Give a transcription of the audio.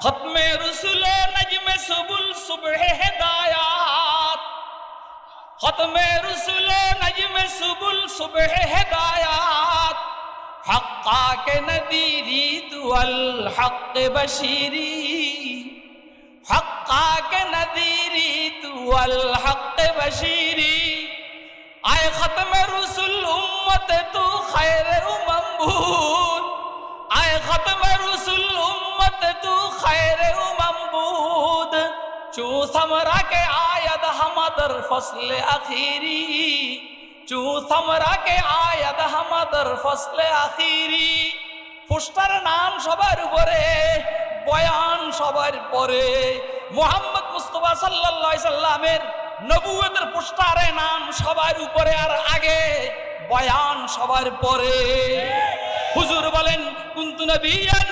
खत्मे रसूल नजमे सुबुल सुबह हिदायत, खत्मे रसूल नजमे सुबुल सुबह हिदायत, हक्का के नदीरी तू अल हक बशीरी, हक्का के नदीरी तू अल हक बशीरी। आए खत्मे रसूल उम्मत तू खैर उमम्बूद, आए खत्मे रसूल उम्मत तू खैर उमम्बूद। चू समरा के आयत हमदर फसल आखिरी, चू समरा के आयत हमदर फसल आखिरी। পোস্টার নাম সবার উপরে, বয়ান সবার পরে। মুহাম্মদ মুস্তাফা সাল্লাল্লাহু আলাইহি সাল্লামের নবুয়তের পোস্টারে নাম সবার উপরে আর আগে, বয়ান সবার পরে। হুজুর বলেন কুনতু নবিয়ান